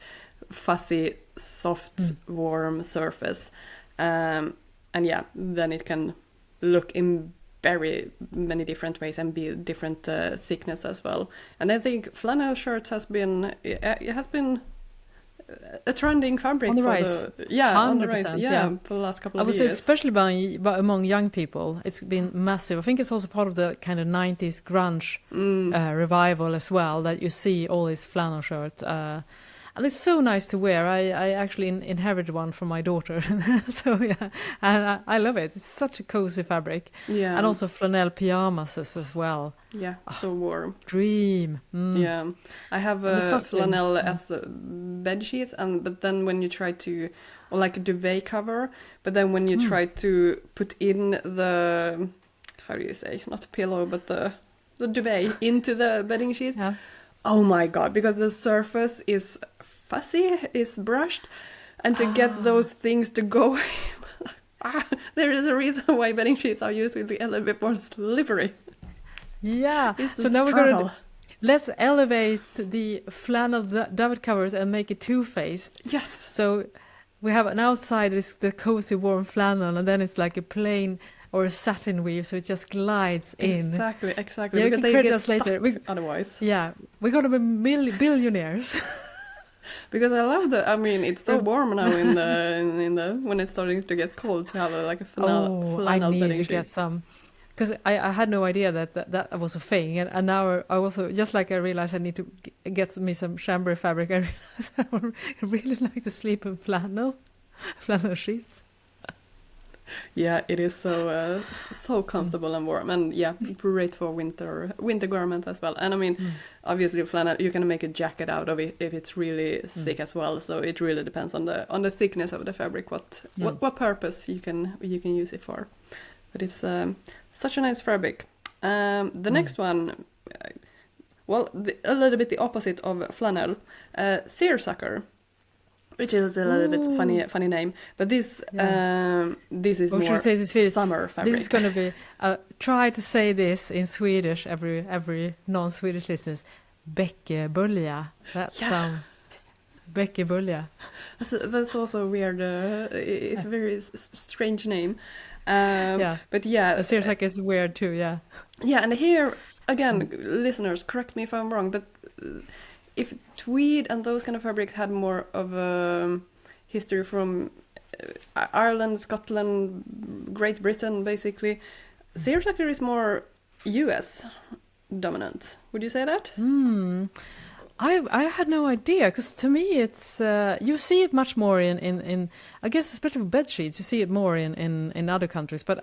fuzzy, soft, warm surface. And yeah, then it can look in very many different ways and be different thickness as well. And I think flannel shirts has been a trending fabric On the for rise. on the rise, 100%, for the last couple of I would years. say especially among young people, it's been massive. I think it's also part of the kind of 90s grunge revival as well, that you see all these flannel shirts. And it's so nice to wear. I actually inherited one from my daughter. So yeah, and I love it. It's such a cozy fabric. Yeah. And also flannel pajamas as well. Yeah, so warm. Dream. Yeah, I have the flannel as bed sheets, but then when you try to, or like a duvet cover, but then when you try to put in the, how do you say, not pillow, but the duvet into the bedding sheet. Yeah. Oh my god, because the surface is fuzzy, is brushed, and to get those things to go, there is a reason why bedding sheets are usually a little bit more slippery. Yeah. It's So now let's elevate the flannel duvet covers and make it two-faced. Yes. So we have an outside is the cozy warm flannel, and then it's like a plain or a satin weave, so it just glides in. Exactly. Yeah, because they credit get us later. stuck otherwise. Yeah, we're gonna be billionaires. Because I love it's so warm now in the when it's starting to get cold to have a flannel I need bedding to sheet. get some, because I had no idea that was a thing, and now I also, just like I realized I need to get me some chambray fabric, I realized I would really like to sleep in flannel sheets. Yeah, it is so comfortable and warm, and yeah, great for winter garment as well. And obviously flannel, you can make a jacket out of it if it's really thick as well. So it really depends on the thickness of the fabric, what purpose you can use it for. But it's such a nice fabric. The next one, a little bit the opposite of flannel, seersucker. Which is a little bit funny name, but this is more summer fabric. This is going to be try to say this in Swedish. Every non-Swedish listeners, bäckebölja. That's bäckebölja. That's also weird. It's a very strange name. But yeah, seersucker is weird too. Yeah. Yeah, and here again, listeners, correct me if I'm wrong, but. If tweed and those kind of fabrics had more of a history from Ireland, Scotland, Great Britain, basically, seersucker is more US dominant. Would you say that? I had no idea, because to me it's you see it much more in I guess especially with bed sheets, you see it more in other countries, but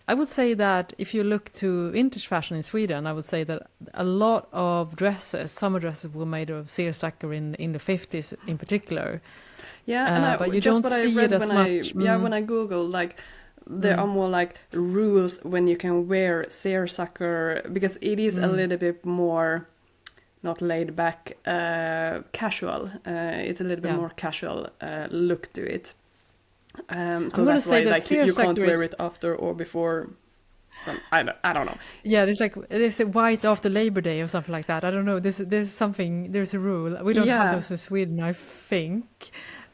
I would say that if you look to vintage fashion in Sweden, I would say that a lot of summer dresses were made of seersucker in the 50s in particular. Yeah, but you don't see it as much. When I Google, there are more rules when you can wear seersucker, because it is a little bit more not laid back, casual. It's a little bit more casual look to it. So I'm going to that's say why that you can't wear it after or before. I don't know. Yeah, there's a white after Labor Day or something like that. I don't know. There's a rule. We don't have those in Sweden, I think.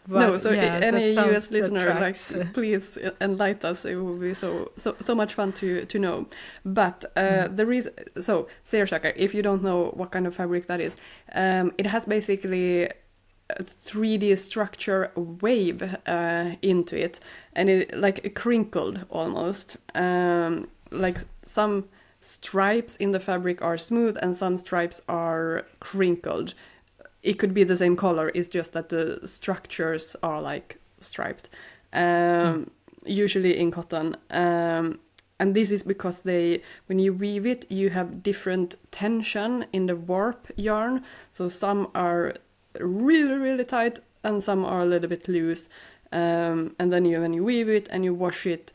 No, so yeah, any that US sounds listener, like, tracks. please enlighten us. It would be so much fun to know. But the reason, so seersucker, if you don't know what kind of fabric that is, it has basically a 3D structure wave into it, and it like crinkled almost. Like some stripes in the fabric are smooth and some stripes are crinkled. It could be the same color, it's just that the structures are like striped, usually in cotton. And this is because when you weave it, you have different tension in the warp yarn. So some are really, really tight and some are a little bit loose. And then when you weave it and you wash it,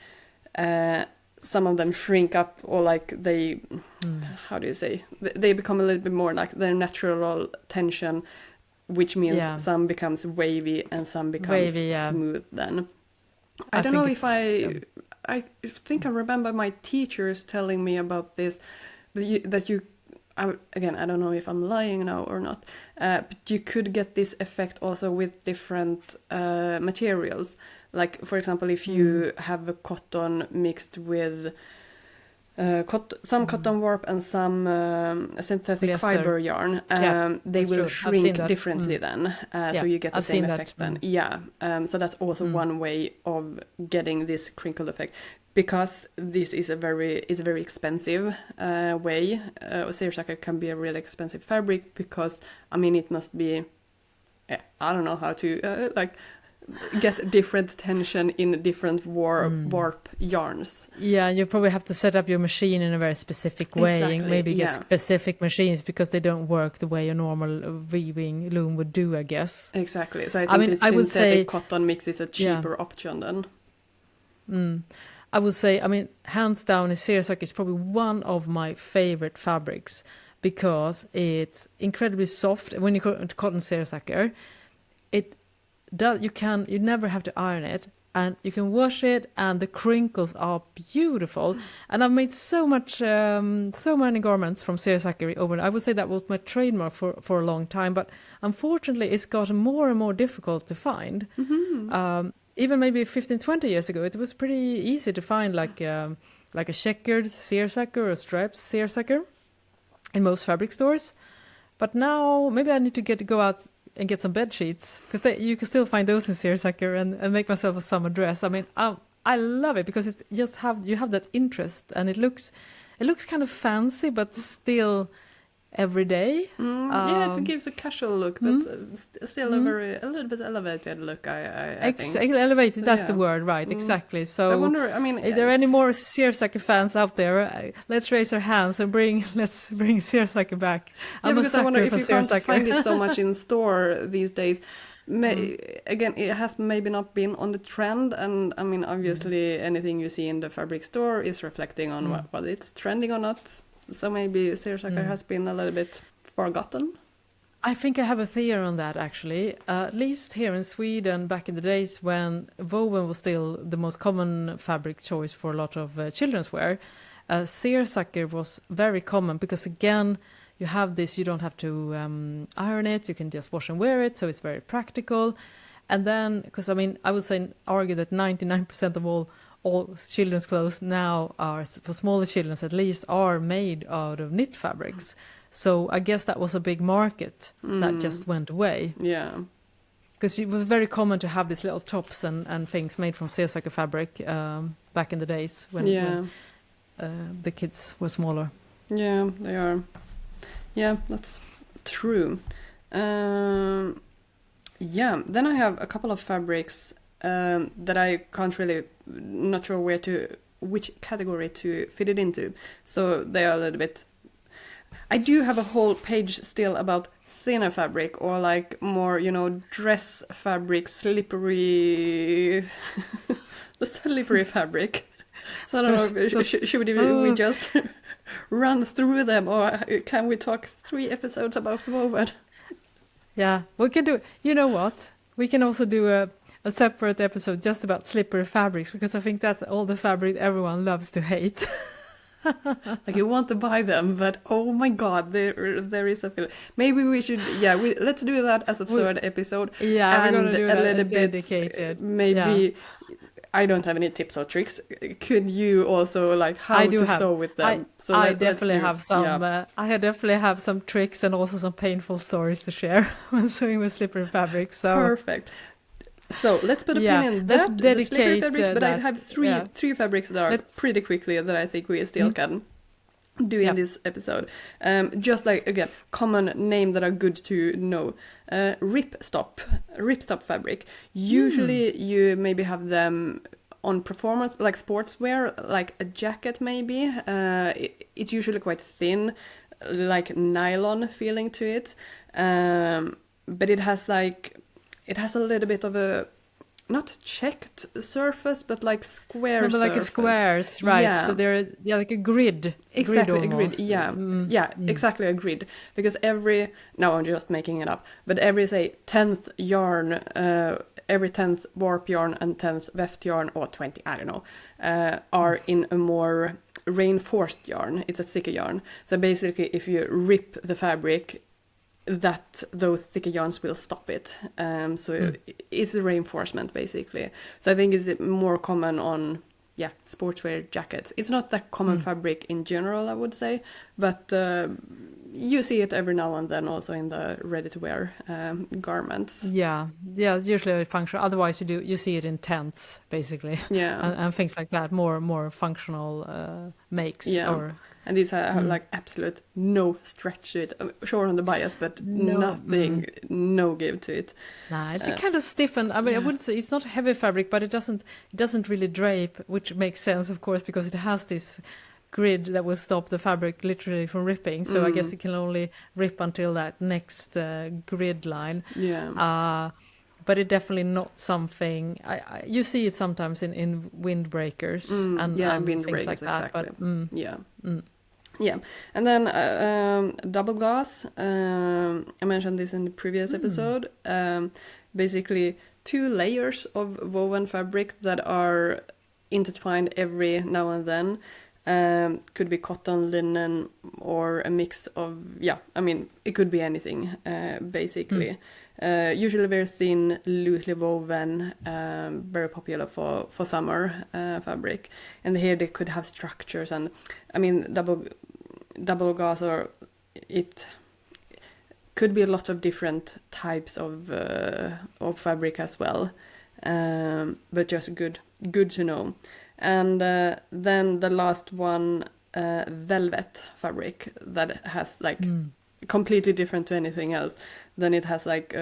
some of them shrink up, or like they, how do you say? They become a little bit more like their natural tension, which means some becomes wavy and some becomes smooth then. I don't know if I think I remember my teachers telling me about this, that you again, I don't know if I'm lying now or not, but you could get this effect also with different materials. Like, for example, if you have a cotton mixed with some cotton warp and some synthetic polyester fiber yarn, they will shrink differently then. So you get the same effect then. Yeah. So that's also one way of getting this crinkle effect. Because this is a very expensive way. Seersucker can be a really expensive fabric because, I mean, it must be, I don't know how to like get different tension in different warp yarns. Yeah, you probably have to set up your machine in a very specific way, and maybe get specific machines because they don't work the way a normal weaving loom would do, I guess. Exactly. So I think this synthetic cotton mix is a cheaper option then. I would say, I mean, hands down, seersucker is probably one of my favorite fabrics because it's incredibly soft. When you cotton seersucker, you never have to iron it, and you can wash it, and the crinkles are beautiful. And I've made so many garments from seersucker over. I would say that was my trademark for a long time, but unfortunately, it's gotten more and more difficult to find. Even maybe 15, 20 years ago, it was pretty easy to find like a checkered seersucker or a striped seersucker in most fabric stores. But now maybe I need to go out and get some bed sheets, because you can still find those in seersucker, and make myself a summer dress. I mean, I love it because it just you have that interest, and it looks kind of fancy but still every day. It gives a casual look, but still a little bit elevated look. I think elevated. That's the word, right? Exactly. So I wonder. I mean, if there are any more seersucker fans out there, let's raise our hands and let's bring seersucker back. Because I wonder if you can't find it so much in store these days. Again, it has maybe not been on the trend, and I mean, obviously, anything you see in the fabric store is reflecting on what it's trending or not. So maybe seersucker has been a little bit forgotten. I think I have a theory on that, actually. At least here in Sweden, back in the days when woven was still the most common fabric choice for a lot of children's wear, seersucker was very common because, again, you have this, you don't have to iron it, you can just wash and wear it, so it's very practical. And then, because, I mean, I would argue that 99% of all children's clothes now are, for smaller children at least, are made out of knit fabrics. So I guess that was a big market that just went away. Yeah. Because it was very common to have these little tops and things made from seersucker fabric back in the days when the kids were smaller. Yeah, they are. Yeah, that's true. Then I have a couple of fabrics that I can't really, not sure which category to fit it into. So they are a little bit, I do have a whole page still about thinner fabric, or like more, dress fabric, slippery, the slippery fabric. So I don't know, should we just run through them, or can we talk 3 episodes about woven? Yeah, we can do, you know what? We can also do a separate episode just about slippery fabrics, because I think that's all the fabric everyone loves to hate. Like you want to buy them, but oh my god, there is a feeling. Maybe we should, let's do that as a third episode. Yeah, and we're gonna do a that little dedicated. bit. Maybe I don't have any tips or tricks. Could you also like how to sew with them? I definitely have some. I definitely have some tricks and also some painful stories to share when sewing with slippery fabrics. So perfect. So let's put a pin in that. Let's dedicate the slippery fabrics, but I have three fabrics that are pretty quickly that I think we still can do in this episode. Just like again, common name that are good to know. Ripstop fabric. Usually you maybe have them on performance, like sportswear, like a jacket maybe. It's usually quite thin, like nylon feeling to it. But it has a little bit of a not checked surface, but like square surface. Like a squares, right? Yeah. So they're like a grid. Exactly, a grid. Yeah, exactly a grid. Because now I'm just making it up, but every say 10th yarn, every 10th warp yarn and 10th weft yarn, or 20, I don't know, are in a more reinforced yarn. It's a thicker yarn. So basically, if you rip the fabric, that those thicker yarns will stop it. It's a reinforcement basically. So I think it's more common on sportswear jackets. It's not that common fabric in general, I would say, but you see it every now and then also in the ready-to-wear garments. It's usually functional. Otherwise you see it in tents basically, and things like that, more functional makes. And these have like absolute no stretch to it. Sure on the bias, but nothing, no give to it. Nah, it's a kind of stiffened. I mean, I wouldn't say it's not heavy fabric, but it doesn't really drape, which makes sense, of course, because it has this grid that will stop the fabric literally from ripping. So I guess it can only rip until that next grid line. But it's definitely not something you see it sometimes in windbreakers and things like that. Exactly. But and then double glass. I mentioned this in the previous episode. Basically, 2 layers of woven fabric that are intertwined every now and then. Could be cotton, linen, or a mix of it could be anything basically. Usually very thin, loosely woven, very popular for summer fabric. And here they could have structures, and double gauze, or it could be a lot of different types of fabric as well, but just good to know. And then the last one, velvet fabric, that has like completely different to anything else. Then it has like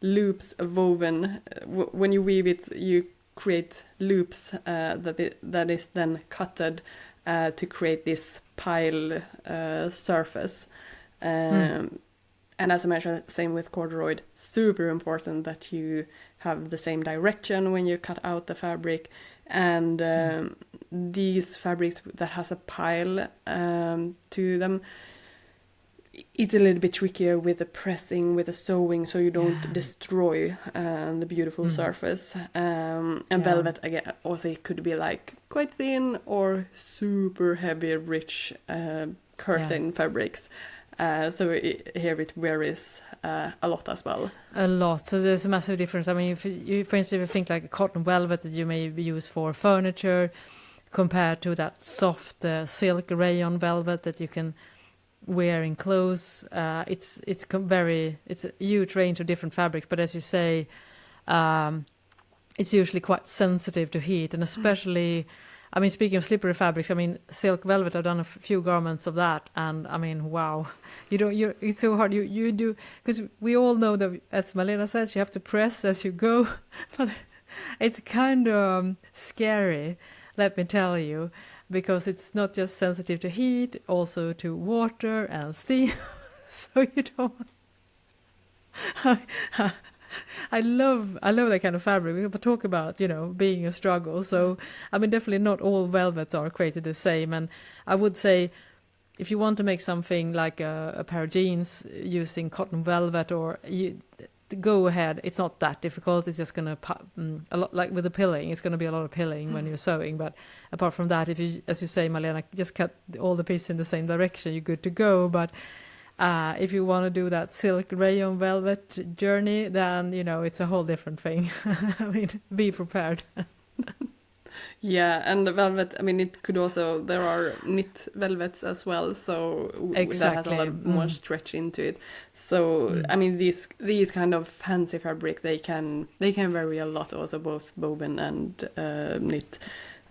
loops woven. When you weave it, you create loops that is then cutted to create this pile surface. And as I mentioned, same with corduroy. Super important that you have the same direction when you cut out the fabric. And these fabrics that has a pile to them, it's a little bit trickier with the pressing, with the sewing, so you don't destroy the beautiful surface. And velvet, again, also it could be like quite thin or super heavy, rich curtain fabrics. So here it varies a lot as well. A lot. So there's a massive difference. I mean, if you, for instance, if you think like a cotton velvet that you may use for furniture, compared to that soft silk rayon velvet that you can wear in clothes, it's a huge range of different fabrics. But as you say, it's usually quite sensitive to heat, and especially. I mean, speaking of slippery fabrics, I mean, silk velvet, I've done a few garments of that, and I mean, wow, it's so hard. You do, because we all know that, as Malena says, you have to press as you go, but it's kind of scary, let me tell you, because it's not just sensitive to heat, also to water and steam, so you don't. I love that kind of fabric. We can talk about, being a struggle. So, I mean, definitely not all velvets are created the same. And I would say, if you want to make something like a pair of jeans using cotton velvet, or the go ahead. It's not that difficult. It's just going to a lot like with the pilling. It's going to be a lot of pilling when you're sewing. But apart from that, if you, as you say, Malena, just cut all the pieces in the same direction, you're good to go. But if you want to do that silk rayon velvet journey, then it's a whole different thing. I mean, be prepared. Yeah, and the velvet, I mean, it could also, there are knit velvets as well, so that has a lot more stretch into it. So, I mean, these kind of fancy fabric, they can vary a lot also, both woven and knit.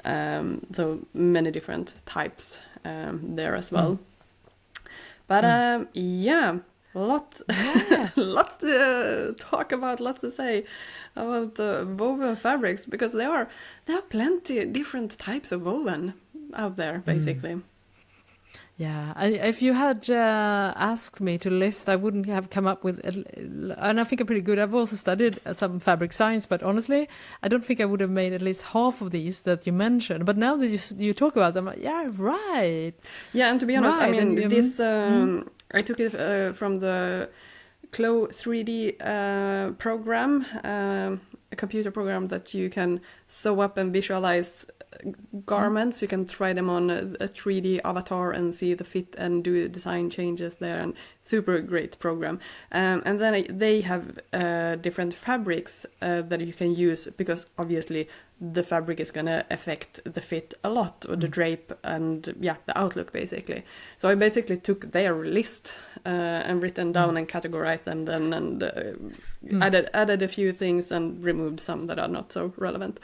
So many different types there as well. But lots to talk about, lots to say about woven fabrics, because there are plenty different types of woven out there, basically. Yeah, if you had asked me to list, I wouldn't have come up with, and I think I'm pretty good. I've also studied some fabric science, but honestly, I don't think I would have made at least half of these that you mentioned. But now that you talk about them, I'm like, yeah, right. Yeah, and to be honest, I mean, this, I took it from the Clo 3D program, a computer program that you can sew up and visualize garments. You can try them on a 3D avatar and see the fit and do design changes there, and super great program. And then they have different fabrics that you can use, because obviously the fabric is going to affect the fit a lot, or the drape, and the outlook, basically. So I basically took their list and written down and categorized them then, and added a few things and removed some that are not so relevant.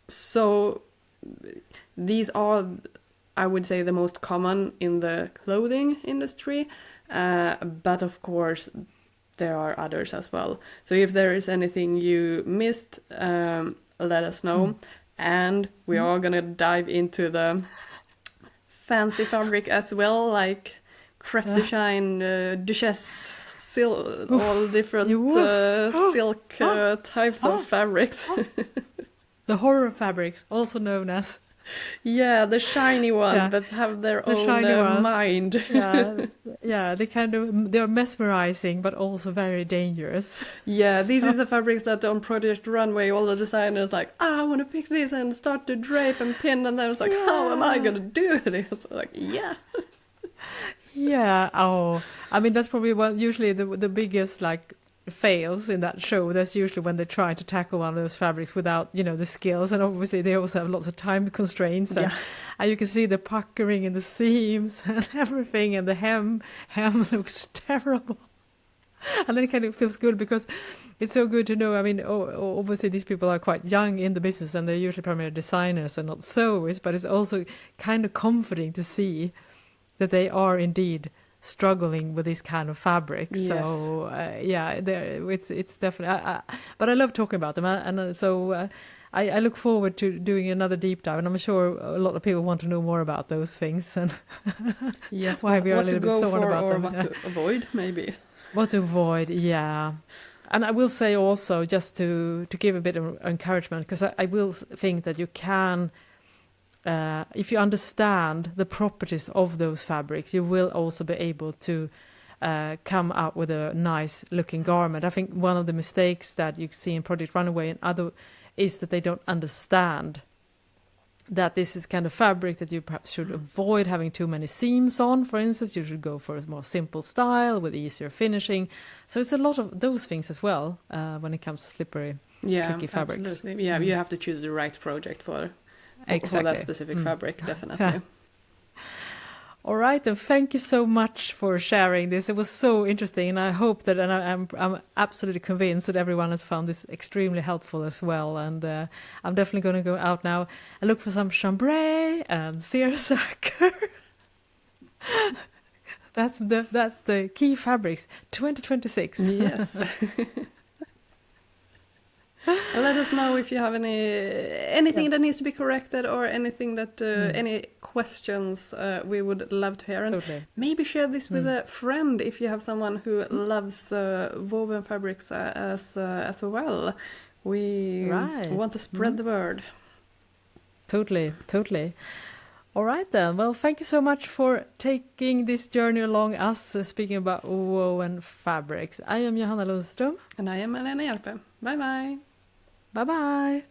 So these are, I would say, the most common in the clothing industry, but of course there are others as well. So if there is anything you missed, let us know, and we are gonna dive into the fancy fabric as well, like crepe de chine, duchesse, all different silk types of fabrics. The horror fabrics, also known as. Yeah, the shiny ones that have their own mind. They're mesmerizing, but also very dangerous. Yeah, this is the fabrics that on Project Runway, all the designers like, I want to pick this and start to drape and pin, and then it's like, how am I going to do this? Like, Yeah. Oh, I mean, that's probably usually the biggest fails in that show. That's usually when they try to tackle one of those fabrics without the skills, and obviously they also have lots of time constraints, and you can see the puckering in the seams and everything, and the hem looks terrible. And then it kind of feels good, because it's so good to know. I mean, obviously these people are quite young in the business, and they're usually primarily designers and not sewers, but it's also kind of comforting to see that they are indeed struggling with this kind of fabrics. Yes. So it's definitely but I love talking about them, and so I look forward to doing another deep dive, and I'm sure a lot of people want to know more about those things, and yes, why we are a little bit thorn about or them. What to avoid, maybe. What to avoid, yeah. And I will say also, just to give a bit of encouragement, because I will think that you can, if you understand the properties of those fabrics, you will also be able to come up with a nice looking garment. I think one of the mistakes that you see in Project Runaway and other is that they don't understand that this is kind of fabric that you perhaps should avoid having too many seams on. For instance, you should go for a more simple style with easier finishing. So it's a lot of those things as well when it comes to slippery, tricky fabrics. Absolutely. Yeah, you have to choose the right project for that specific fabric, definitely. All right, and thank you so much for sharing this. It was so interesting, and I hope that, and I'm absolutely convinced that everyone has found this extremely helpful as well. And I'm definitely going to go out now and look for some chambray and seersucker. That's the key fabrics 2026. Yes. Let us know if you have anything that needs to be corrected, or anything that any questions we would love to hear, and maybe share this with a friend if you have someone who loves woven fabrics as well. We want to spread the word. Totally. All right then. Well, thank you so much for taking this journey along us, speaking about woven fabrics. I am Johanna Lundström. And I am Malena Hjerpe. Bye bye. Bye bye.